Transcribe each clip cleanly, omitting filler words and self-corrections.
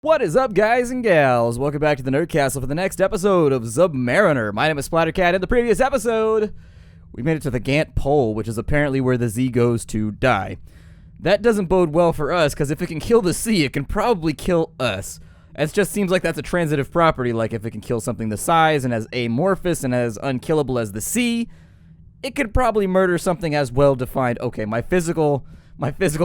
What is up, guys and gals? Welcome back to the Nerd Castle for the next episode of Zubmariner. My name is Splattercat. In the previous episode, we made it to the Gant pole, which is apparently where the Z goes to die. That doesn't bode well for us, because if it can kill the sea, it can probably kill us. It just seems like that's a transitive property, like if it can kill something the size and as amorphous and as unkillable as the sea, it could probably murder something as well-defined. Okay, my physical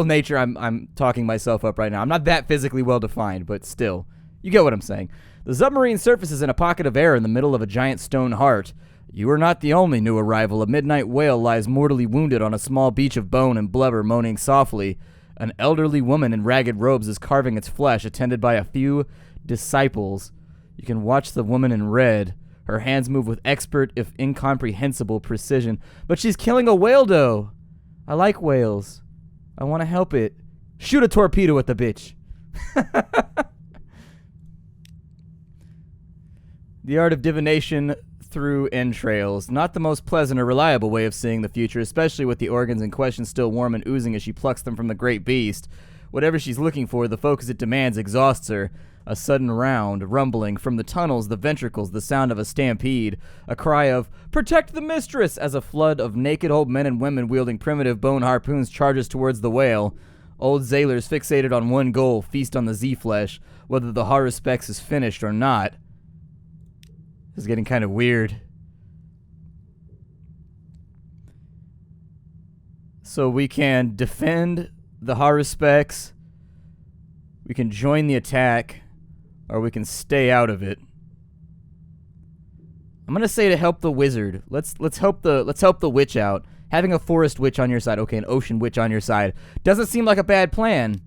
nature, I'm talking myself up right now. I'm not that physically well-defined, but still. You get what I'm saying. The submarine surfaces in a pocket of air in the middle of a giant stone heart. You are not the only new arrival. A midnight whale lies mortally wounded on a small beach of bone and blubber, moaning softly. An elderly woman in ragged robes is carving its flesh, attended by a few disciples. You can watch the woman in red. Her hands move with expert, if incomprehensible, precision. But she's killing a whale doe. I like whales. I want to help it. Shoot a torpedo at the bitch. The art of divination through entrails. Not the most pleasant or reliable way of seeing the future, especially with the organs in question still warm and oozing as she plucks them from the great beast. Whatever she's looking for, the focus it demands exhausts her. A sudden round, rumbling, from the tunnels, the ventricles, the sound of a stampede, a cry of, "Protect the mistress!" as a flood of naked old men and women wielding primitive bone harpoons charges towards the whale. Old sailors fixated on one goal, feast on the Z-flesh, whether the Haruspex is finished or not. This is getting kind of weird. So we can defend the Haruspex, we can join the attack, or we can stay out of it. I'm gonna say to help the wizard. Let's help the witch out. Having a forest witch on your side, okay, an ocean witch on your side, doesn't seem like a bad plan.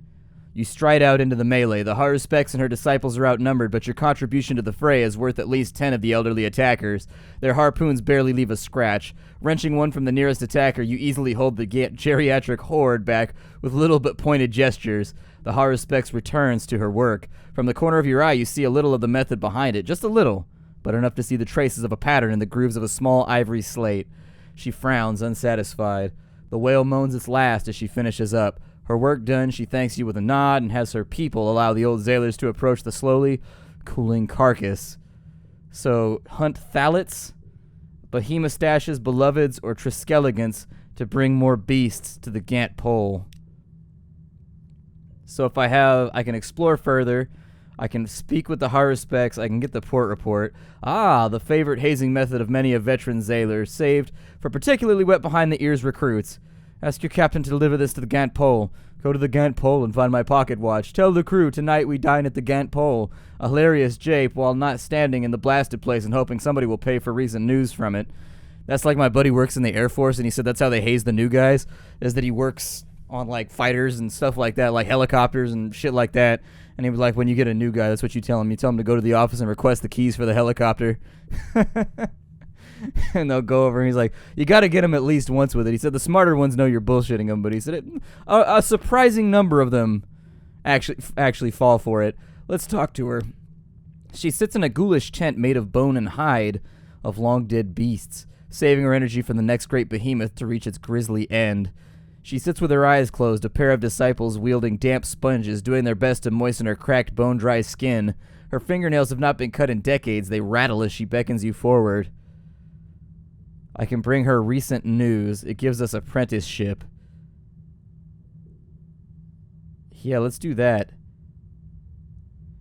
You stride out into the melee. The Haruspex and her disciples are outnumbered, but your contribution to the fray is worth at least 10 of the elderly attackers. Their harpoons barely leave a scratch. Wrenching one from the nearest attacker, you easily hold the geriatric horde back with little but pointed gestures. The Haruspex returns to her work. From the corner of your eye, you see a little of the method behind it. Just a little, but enough to see the traces of a pattern in the grooves of a small ivory slate. She frowns, unsatisfied. The whale moans its last as she finishes up. Her work done, she thanks you with a nod and has her people allow the old sailors to approach the slowly cooling carcass. So, hunt thalates, behemostaches, beloveds, or triskelegants to bring more beasts to the Gant pole. So if I can explore further, I can speak with the Haruspex, I can get the port report. Ah, the favorite hazing method of many a veteran sailor, saved for particularly wet behind the ears recruits. Ask your captain to deliver this to the Gant pole. Go to the Gant pole and find my pocket watch. Tell the crew tonight we dine at the Gant pole. A hilarious jape while not standing in the blasted place and hoping somebody will pay for recent news from it. That's like my buddy works in the Air Force, and he said that's how they haze the new guys, is that he works on like fighters and stuff like that, like helicopters and shit like that. And he was like, when you get a new guy, that's what you tell him. You tell him to go to the office and request the keys for the helicopter. And they'll go over and he's like, you got to get him at least once with it. He said the smarter ones know you're bullshitting them, but he said a surprising number of them actually fall for it. Let's talk to her. She sits in a ghoulish tent made of bone and hide of long dead beasts, saving her energy for the next great behemoth to reach its grisly end. She sits with her eyes closed, a pair of disciples wielding damp sponges, doing their best to moisten her cracked, bone-dry skin. Her fingernails have not been cut in decades. They rattle as she beckons you forward. I can bring her recent news. It gives us apprenticeship. Yeah, let's do that.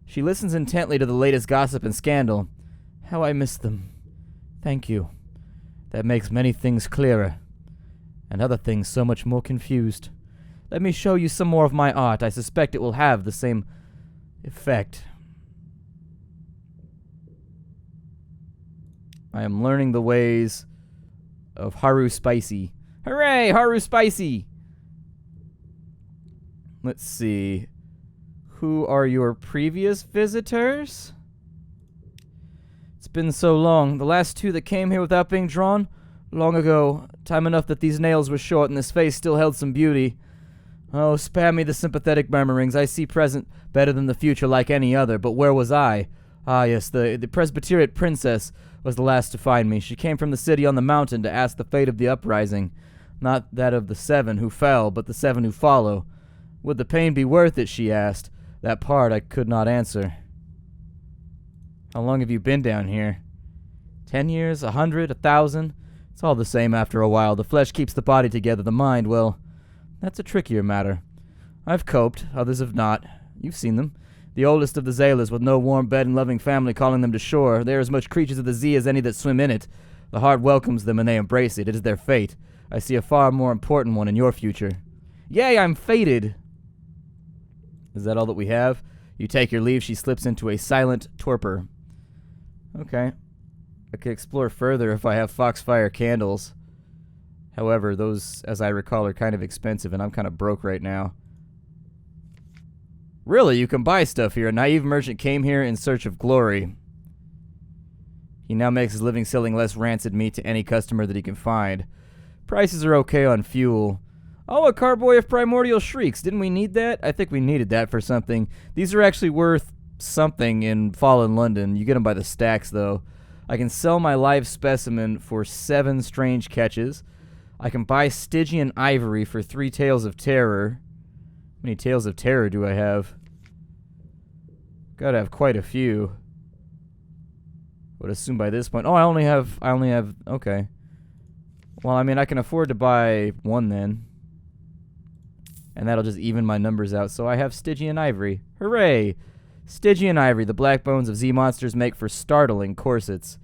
She listens intently to the latest gossip and scandal. How I miss them. Thank you. That makes many things clearer. And other things so much more confused. Let me show you some more of my art. I suspect it will have the same effect. I am learning the ways of Haru Spicy. Hooray, Haru Spicy! Let's see. Who are your previous visitors? It's been so long. The last two that came here without being drawn? Long ago. Time enough that these nails were short and this face still held some beauty. Oh, spare me the sympathetic murmurings. I see present better than the future like any other. But where was I? Ah, yes, the Presbyterian princess was the last to find me. She came from the city on the mountain to ask the fate of the uprising. Not that of the 7 who fell, but the 7 who follow. Would the pain be worth it, she asked. That part I could not answer. How long have you been down here? 10 years? 100? 1,000? It's all the same after a while. The flesh keeps the body together. The mind, well, that's a trickier matter. I've coped. Others have not. You've seen them. The oldest of the sailors, with no warm bed and loving family calling them to shore. They are as much creatures of the sea as any that swim in it. The heart welcomes them and they embrace it. It is their fate. I see a far more important one in your future. Yay, I'm fated! Is that all that we have? You take your leave. She slips into a silent torpor. Okay. I could explore further if I have foxfire candles. However, those, as I recall, are kind of expensive, and I'm kind of broke right now. Really, you can buy stuff here. A naive merchant came here in search of glory. He now makes his living selling less rancid meat to any customer that he can find. Prices are okay on fuel. Oh, a carboy of primordial shrieks. Didn't we need that? I think we needed that for something. These are actually worth something in Fallen London. You get them by the stacks, though. I can sell my live specimen for 7 strange catches. I can buy Stygian ivory for 3 tales of terror. How many tales of terror do I have? Gotta have quite a few. Would assume by this point. Oh, I only have, okay. Well, I mean, I can afford to buy 1 then. And that'll just even my numbers out. So I have Stygian ivory. Hooray! Stygian ivory, the black bones of sea monsters make for startling corsets.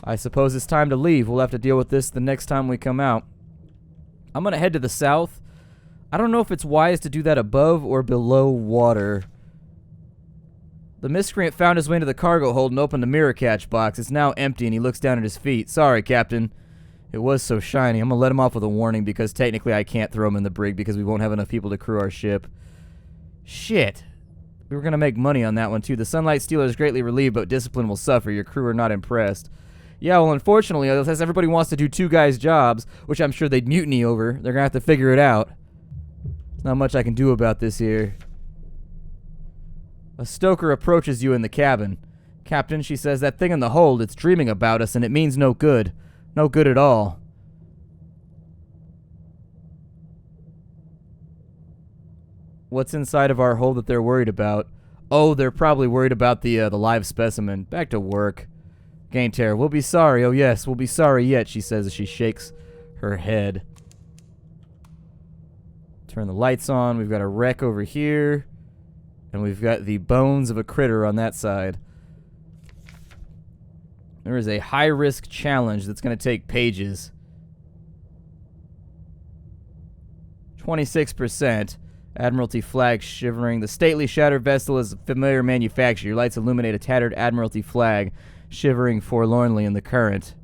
I suppose it's time to leave. We'll have to deal with this the next time we come out. I'm going to head to the south. I don't know if it's wise to do that above or below water. The miscreant found his way into the cargo hold and opened the mirror catch box. It's now empty and he looks down at his feet. Sorry, Captain. It was so shiny. I'm going to let him off with a warning because technically I can't throw him in the brig because we won't have enough people to crew our ship. Shit. We were going to make money on that one too. The Sunlight Stealer is greatly relieved, but discipline will suffer. Your crew are not impressed. Yeah, well, unfortunately, unless everybody wants to do 2 guys' jobs, which I'm sure they'd mutiny over, they're going to have to figure it out. There's not much I can do about this here. A stoker approaches you in the cabin. Captain, she says, that thing in the hold, it's dreaming about us, and it means no good. No good at all. What's inside of our hold that they're worried about? Oh, they're probably worried about the live specimen. Back to work. Gant, we'll be sorry. Oh, yes, we'll be sorry yet, she says as she shakes her head. Turn the lights on. We've got a wreck over here. And we've got the bones of a critter on that side. There is a high-risk challenge that's going to take pages. 26%. Admiralty flag shivering. The stately shattered vessel is a familiar manufacture. Your lights illuminate a tattered Admiralty flag shivering forlornly in the current.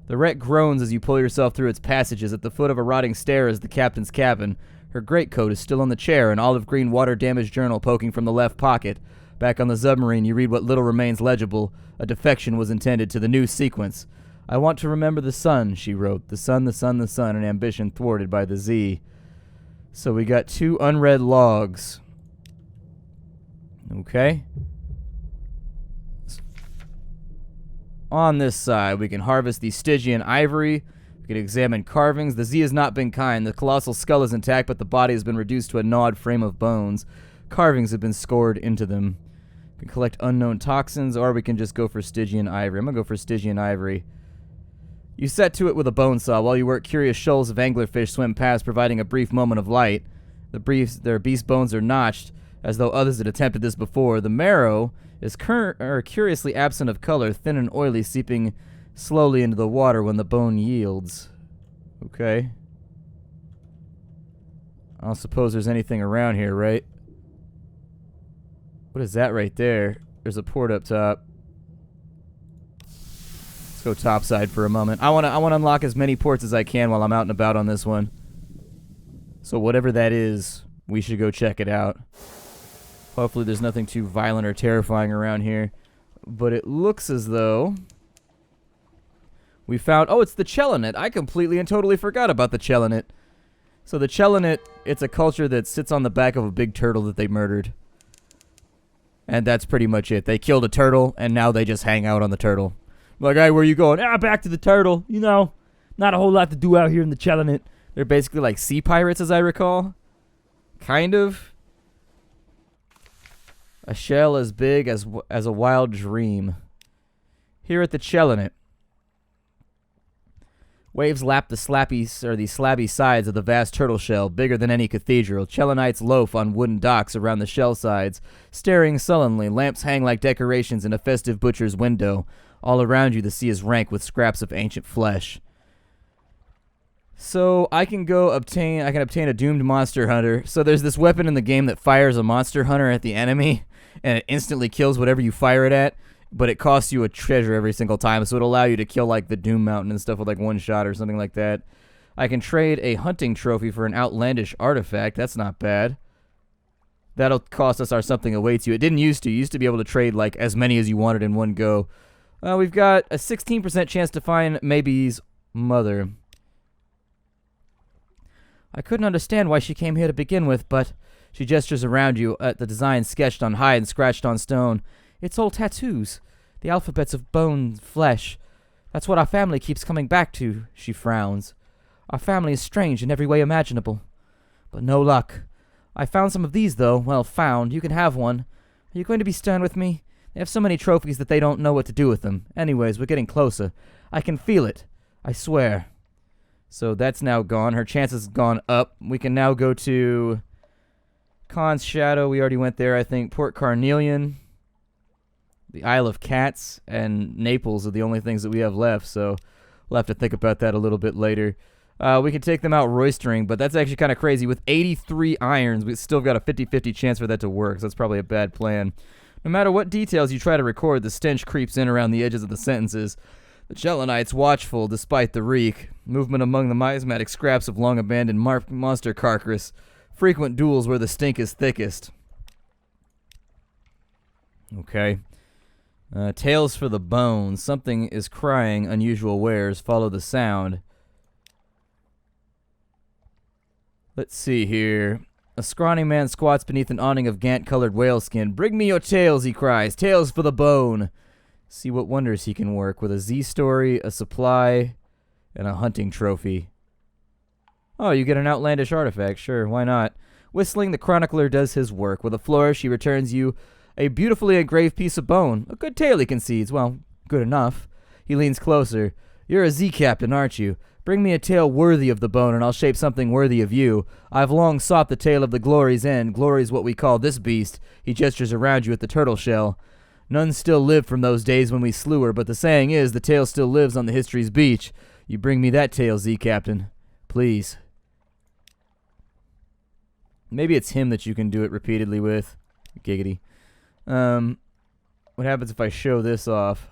The wreck groans as you pull yourself through its passages. At the foot of a rotting stair is the captain's cabin. Her greatcoat is still on the chair, an olive green water-damaged journal poking from the left pocket. Back on the submarine, you read what little remains legible. A defection was intended to the new sequence. I want to remember the sun, she wrote. The sun, the sun, the sun, an ambition thwarted by the Z. So we got 2 unread logs. Okay. On this side, we can harvest the Stygian ivory. We can examine carvings. The Z has not been kind. The colossal skull is intact, but the body has been reduced to a gnawed frame of bones. Carvings have been scored into them. We can collect unknown toxins, or we can just go for Stygian ivory. I'm going to go for Stygian ivory. You set to it with a bone saw. While you work, curious shoals of anglerfish swim past, providing a brief moment of light. Their beast bones are notched, as though others had attempted this before. The marrow is curiously absent of color, thin and oily, seeping slowly into the water when the bone yields. Okay. I don't suppose there's anything around here, right? What is that right there? There's a port up top. Let's go topside for a moment. I want to unlock as many ports as I can while I'm out and about on this one. So whatever that is, we should go check it out. Hopefully there's nothing too violent or terrifying around here. But it looks as though we found... Oh, it's the Chelonite. I completely and totally forgot about the Chelonite. So the Chelonite, it's a culture that sits on the back of a big turtle that they murdered. And that's pretty much it. They killed a turtle, and now they just hang out on the turtle. Like, hey, where you going? Ah, back to the turtle. You know, not a whole lot to do out here in the Chelonite. They're basically like sea pirates, as I recall. Kind of. A shell as big as a wild dream. Here at the Chelonite. Waves lap the slabby sides of the vast turtle shell, bigger than any cathedral. Chelonites loaf on wooden docks around the shell sides, staring sullenly. Lamps hang like decorations in a festive butcher's window. All around you, the sea is rank with scraps of ancient flesh. So I can obtain a doomed monster hunter. So there's this weapon in the game that fires a monster hunter at the enemy, and it instantly kills whatever you fire it at. But it costs you a treasure every single time, so it'll allow you to kill like the Doom Mountain and stuff with like one shot or something like that. I can trade a hunting trophy for an outlandish artifact. That's not bad. That'll cost us our something awaits you. It didn't used to. You used to be able to trade like as many as you wanted in one go. We've got a 16% chance to find Maybe's mother. I couldn't understand why she came here to begin with, but she gestures around you at the design sketched on hide and scratched on stone. It's all tattoos. The alphabets of bone, flesh. That's what our family keeps coming back to, she frowns. Our family is strange in every way imaginable. But no luck. I found some of these, though. Well, found. You can have one. Are you going to be stern with me? They have so many trophies that they don't know what to do with them. Anyways, we're getting closer. I can feel it. I swear. So that's now gone. Her chances have gone up. We can now go to Khan's Shadow. We already went there, I think. Port Carnelian. The Isle of Cats and Naples are the only things that we have left, so we'll have to think about that a little bit later. We can take them out roistering, but that's actually kind of crazy. With 83 irons, we've still got a 50-50 chance for that to work, so that's probably a bad plan. No matter what details you try to record, the stench creeps in around the edges of the sentences. The Chelonites watchful despite the reek. Movement among the miasmatic scraps of long-abandoned monster carcass. Frequent duels where the stink is thickest. Okay. Tales for the bones. Something is crying. Unusual wares. Follow the sound. Let's see here. A scrawny man squats beneath an awning of Gant-colored whaleskin. Bring me your tales, he cries. Tales for the bone. See what wonders he can work with a Z-story, a supply, and a hunting trophy. Oh, you get an outlandish artifact. Sure, why not? Whistling, the chronicler does his work. With a flourish, he returns you a beautifully engraved piece of bone. A good tale, he concedes. Well, good enough. He leans closer. You're a Z-captain, aren't you? Bring me a tale worthy of the bone, and I'll shape something worthy of you. I've long sought the tale of the glory's end. Glory's what we call this beast. He gestures around you at the turtle shell. None still live from those days when we slew her, but the saying is the tale still lives on the history's beach. You bring me that tale, Z-captain. Please. Maybe it's him that you can do it repeatedly with. Giggity. What happens if I show this off?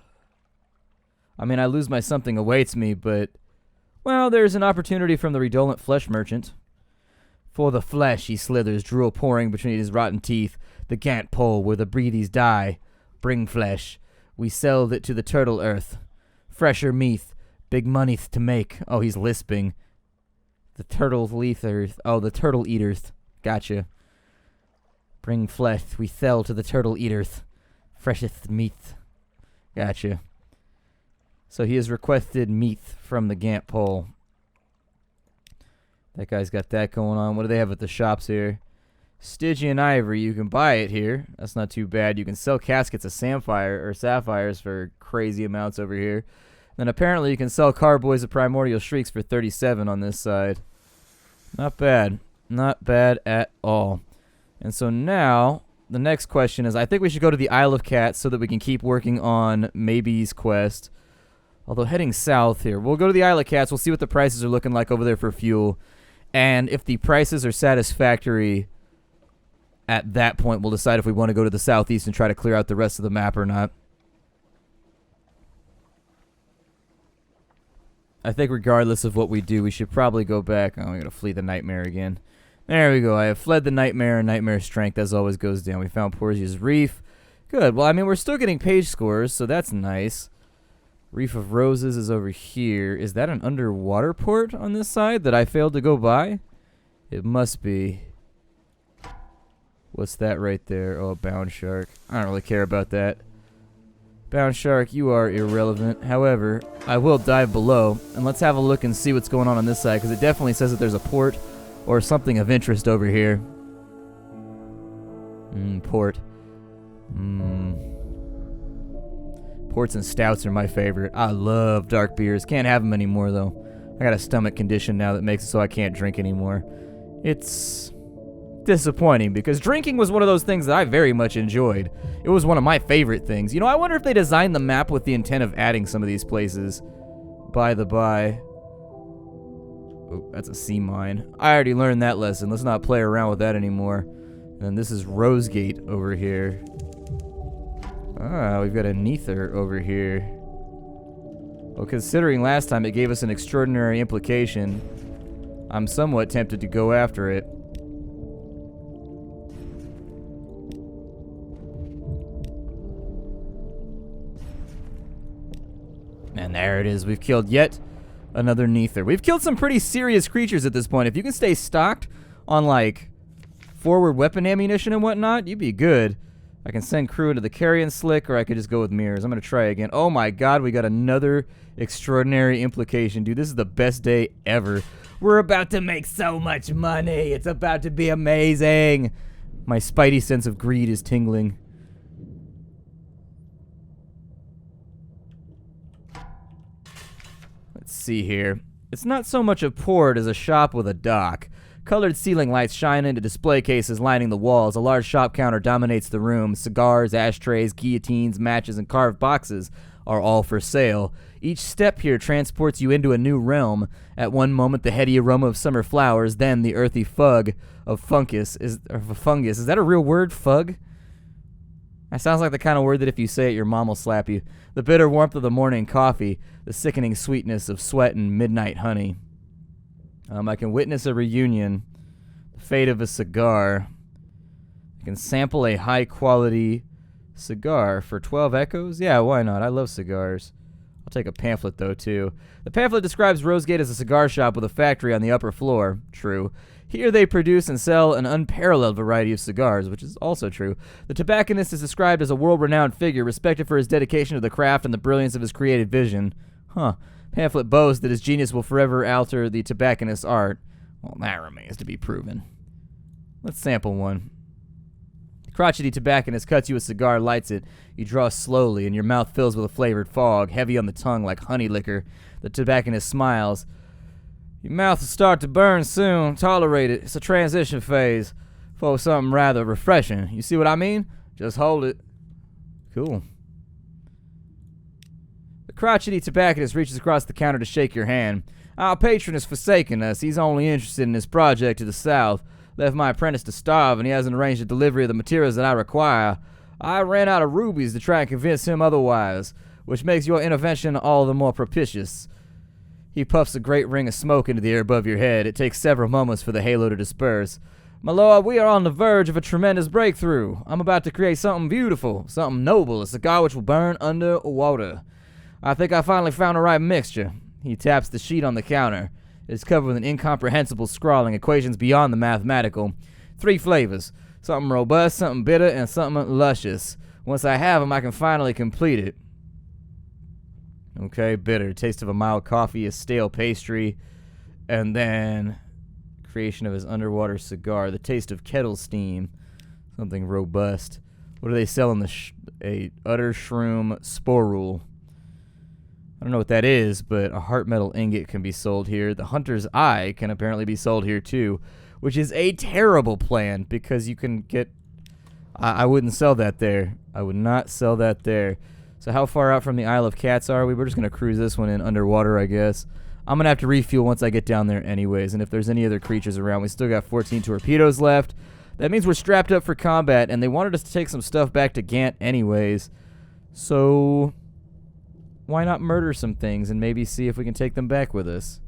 I mean, I lose my something awaits me, but... Well, there's an opportunity from the redolent flesh merchant. For the flesh, he slithers, drool pouring between his rotten teeth. The Gant pole where the breedies die. Bring flesh. We sell it to the turtle earth. Fresher meat. Big money to make. Oh, he's lisping. The turtle earth. Oh, the turtle eaters. Gotcha. Bring flesh. We sell to the turtle eaters. Freshest meat. Gotcha. So he has requested meat from the Gant pole. That guy's got that going on. What do they have at the shops here? Stygian ivory. You can buy it here. That's not too bad. You can sell caskets of sapphires for crazy amounts over here. Then apparently you can sell carboys of primordial shrieks for 37 on this side. Not bad. Not bad at all. And so now the next question is, I think we should go to the Isle of Cats so that we can keep working on Maybe's quest. Although heading south here, we'll go to the Isle of Cats. We'll see what the prices are looking like over there for fuel. And if the prices are satisfactory, at that point we'll decide if we want to go to the southeast and try to clear out the rest of the map or not. I think regardless of what we do, we should probably go back. Oh, I'm going to flee the nightmare again. There we go. I have fled the nightmare, and nightmare strength, as always, goes down. We found Porzia's Reef. Good. Well, I mean, we're still getting page scores, so that's nice. Reef of Roses is over here. Is that an underwater port on this side that I failed to go by? It must be. What's that right there? Oh, bound shark. I don't really care about that. Bound shark, you are irrelevant. However, I will dive below, and let's have a look and see what's going on this side, because it definitely says that there's a port or something of interest over here. Port. Ports and stouts are my favorite. I love dark beers. Can't have them anymore, though. I got a stomach condition now that makes it so I can't drink anymore. It's disappointing because drinking was one of those things that I very much enjoyed. It was one of my favorite things. You know, I wonder if they designed the map with the intent of adding some of these places. By the by. Oh, that's a sea mine. I already learned that lesson. Let's not play around with that anymore. And this is Rosegate over here. Ah, we've got a Neither over here. Well, considering last time it gave us an extraordinary implication, I'm somewhat tempted to go after it. And there it is. We've killed yet another Neither. We've killed some pretty serious creatures at this point. If you can stay stocked on, like, forward weapon ammunition and whatnot, you'd be good. I can send crew into the carrion slick, or I could just go with mirrors. I'm going to try again. Oh my god, we got another extraordinary implication. Dude, this is the best day ever. We're about to make so much money. It's about to be amazing. My spidey sense of greed is tingling. Let's see here. It's not so much a port as a shop with a dock. Colored ceiling lights shine into display cases lining the walls. A large shop counter dominates the room. Cigars, ashtrays, guillotines, matches, and carved boxes are all for sale. Each step here transports you into a new realm. At one moment, the heady aroma of summer flowers, then the earthy fug of fungus. Is that a real word, fug? That sounds like the kind of word that if you say it, your mom will slap you. The bitter warmth of the morning coffee, the sickening sweetness of sweat and midnight honey. I can witness a reunion, the fate of a cigar. I can sample a high-quality cigar for 12 echoes. Yeah, why not? I love cigars. I'll take a pamphlet, though, too. The pamphlet describes Rosegate as a cigar shop with a factory on the upper floor. True. Here they produce and sell an unparalleled variety of cigars, which is also true. The tobacconist is described as a world-renowned figure, respected for his dedication to the craft and the brilliance of his creative vision. Huh. Pamphlet boasts that his genius will forever alter the tobacconist's art. Well, that remains to be proven. Let's sample one. The crotchety tobacconist cuts you a cigar, lights it. You draw slowly, and your mouth fills with a flavored fog, heavy on the tongue like honey liquor. The tobacconist smiles. Your mouth will start to burn soon. Tolerate it. It's a transition phase for something rather refreshing. You see what I mean? Just hold it. Cool. The crotchety tobacconist reaches across the counter to shake your hand. Our patron has forsaken us. He's only interested in his project to the south. Left my apprentice to starve, and he hasn't arranged the delivery of the materials that I require. I ran out of rubies to try and convince him otherwise, which makes your intervention all the more propitious. He puffs a great ring of smoke into the air above your head. It takes several moments for the halo to disperse. My lord, we are on the verge of a tremendous breakthrough. I'm about to create something beautiful, something noble, a cigar which will burn under water. I think I finally found the right mixture. He taps the sheet on the counter. It is covered with an incomprehensible scrawling, equations beyond the mathematical. 3 flavors. Something robust, something bitter, and something luscious. Once I have them, I can finally complete it. Okay, bitter. Taste of a mild coffee, a stale pastry, and then creation of his underwater cigar. The taste of kettle steam. Something robust. What do they sell in a utter shroom sporule? I don't know what that is, but a heart metal ingot can be sold here. The hunter's eye can apparently be sold here too, which is a terrible plan because you can get... I wouldn't sell that there. I would not sell that there. So how far out from the Isle of Cats are we? We're just going to cruise this one in underwater, I guess. I'm going to have to refuel once I get down there anyways, and if there's any other creatures around, we still got 14 torpedoes left. That means we're strapped up for combat, and they wanted us to take some stuff back to Gant anyways. So... why not murder some things and maybe see if we can take them back with us?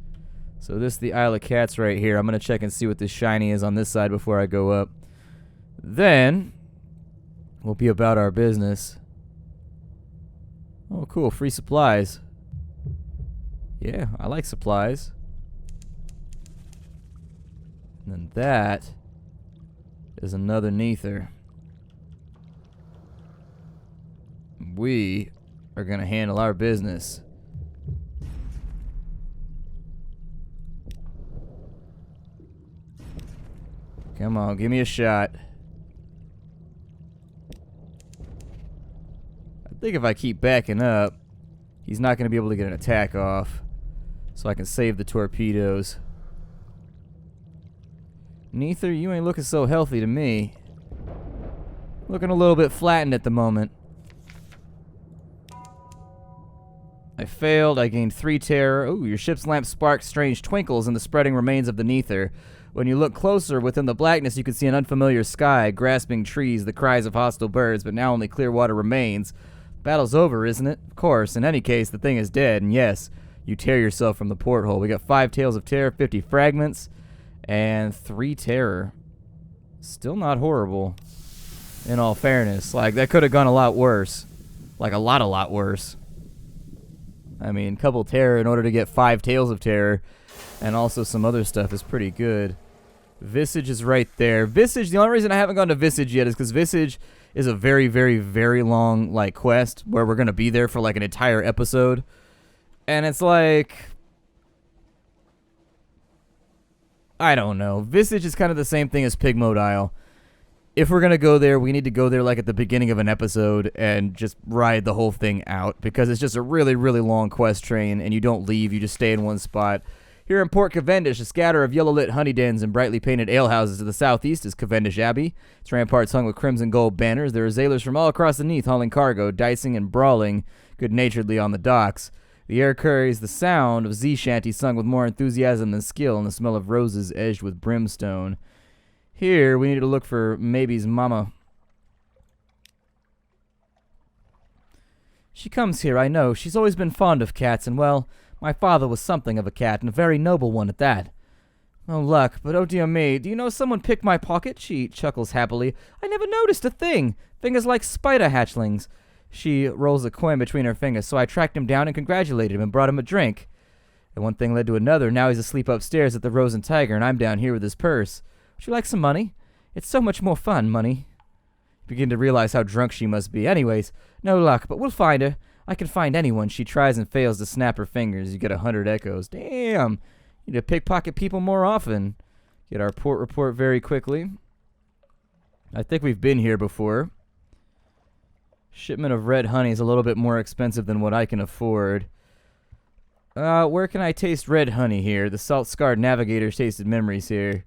So this is the Isle of Cats right here. I'm going to check and see what this shiny is on this side before I go up. Then, we'll be about our business. Oh, cool. Free supplies. Yeah, I like supplies. And then that is another Neither. We are going to handle our business. Come on, give me a shot. I think if I keep backing up, he's not going to be able to get an attack off. So I can save the torpedoes. Neither, you ain't looking so healthy to me. Looking a little bit flattened at the moment. I failed. I gained 3 terror. Ooh, your ship's lamp sparked strange twinkles in the spreading remains of the Neither. When you look closer, within the blackness, you can see an unfamiliar sky, grasping trees, the cries of hostile birds, but now only clear water remains. Battle's over, isn't it? Of course. In any case, the thing is dead, and yes, you tear yourself from the porthole. We got 5 tales of terror, 50 fragments, and 3 terror. Still not horrible, in all fairness. Like, that could have gone a lot worse. Like, a lot worse. I mean, couple terror in order to get 5 tales of terror, and also some other stuff is pretty good. Visage is right there. Visage, the only reason I haven't gone to Visage yet is because Visage is a very, very, very long, like, quest where we're going to be there for, like, an entire episode. And it's like, I don't know. Visage is kind of the same thing as Pigmode Isle. If we're going to go there, we need to go there like at the beginning of an episode and just ride the whole thing out, because it's just a really, really long quest train, and you don't leave, you just stay in one spot. Here in Port Cavendish, a scatter of yellow-lit honey dens and brightly painted alehouses to the southeast is Cavendish Abbey. Its ramparts hung with crimson gold banners. There are sailors from all across the Neath hauling cargo, dicing and brawling good-naturedly on the docks. The air carries the sound of sea shanties sung with more enthusiasm than skill, and the smell of roses edged with brimstone. Here, we need to look for Maybe's mama. She comes here, I know. She's always been fond of cats, and, well, my father was something of a cat, and a very noble one at that. Oh, luck, but oh dear me, do you know someone picked my pocket? She chuckles happily. I never noticed a thing. Fingers like spider hatchlings. She rolls a coin between her fingers, so I tracked him down and congratulated him and brought him a drink. And one thing led to another. Now he's asleep upstairs at the Rose and Tiger, and I'm down here with his purse. Would you like some money? It's so much more fun, money. Begin to realize how drunk she must be. Anyways, no luck, but we'll find her. I can find anyone. She tries and fails to snap her fingers. You get 100 echoes. Damn. You need to pickpocket people more often. Get our port report very quickly. I think we've been here before. Shipment of red honey is a little bit more expensive than what I can afford. Where can I taste red honey here? The salt-scarred navigators tasted memories here.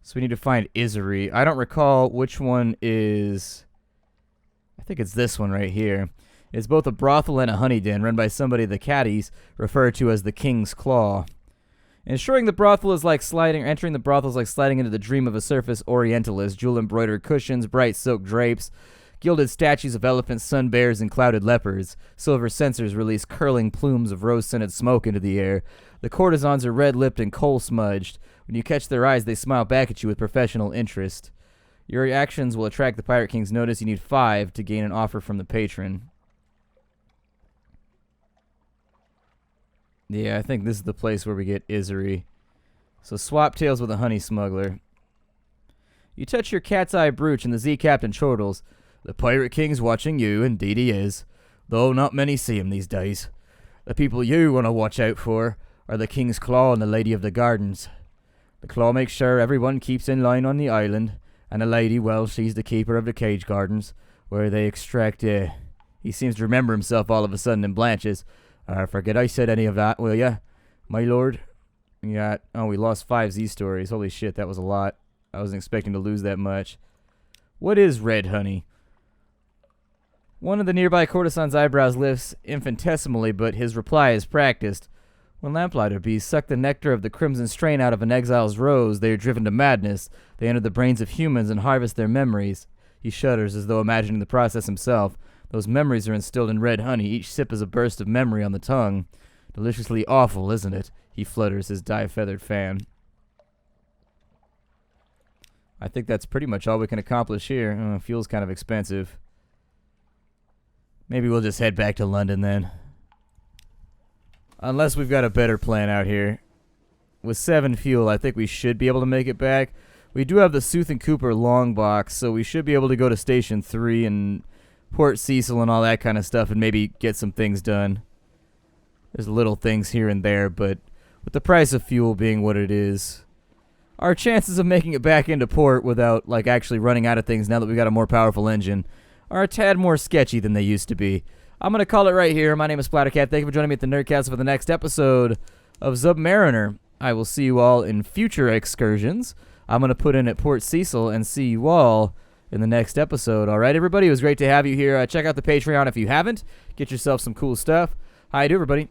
So we need to find Isery. I don't recall which one is... I think it's this one right here. It's both a brothel and a honey den run by somebody the caddies refer to as the King's Claw. Entering the brothel is like sliding into the dream of a surface orientalist. Jewel-embroidered cushions, bright silk drapes, gilded statues of elephants, sun bears, and clouded leopards. Silver censers release curling plumes of rose-scented smoke into the air. The courtesans are red-lipped and coal-smudged. When you catch their eyes, they smile back at you with professional interest. Your actions will attract the Pirate King's notice. You need 5 to gain an offer from the patron. Yeah, I think this is the place where we get Isery. So swap tails with a honey smuggler. You touch your cat's eye brooch and the Z captain chortles. The Pirate King's watching you, indeed he is. Though not many see him these days. The people you want to watch out for are the King's Claw and the Lady of the Gardens. The Claw makes sure everyone keeps in line on the island, and the lady, well, she's the keeper of the cage gardens, where they extract, He seems to remember himself all of a sudden and blanches. Forget I said any of that, will ya, my lord? Yeah, oh, we lost 5 Z stories. Holy shit, that was a lot. I wasn't expecting to lose that much. What is red honey? One of the nearby courtesan's eyebrows lifts infinitesimally, but his reply is practiced. When lamplighter bees suck the nectar of the crimson strain out of an exile's rose, they are driven to madness. They enter the brains of humans and harvest their memories. He shudders as though imagining the process himself. Those memories are instilled in red honey. Each sip is a burst of memory on the tongue. Deliciously awful, isn't it? He flutters his dye-feathered fan. I think that's pretty much all we can accomplish here. Fuel's kind of expensive. Maybe we'll just head back to London then. Unless we've got a better plan out here. With 7 fuel, I think we should be able to make it back. We do have the Sooth and Cooper long box, so we should be able to go to Station 3 and Port Cecil and all that kind of stuff and maybe get some things done. There's little things here and there, but with the price of fuel being what it is, our chances of making it back into port without, like, actually running out of things now that we got a more powerful engine are a tad more sketchy than they used to be. I'm going to call it right here. My name is Splattercat. Thank you for joining me at the Nerdcast for the next episode of Submariner. I will see you all in future excursions. I'm going to put in at Port Cecil and see you all in the next episode. All right, everybody? It was great to have you here. Check out the Patreon if you haven't. Get yourself some cool stuff. Hi to everybody.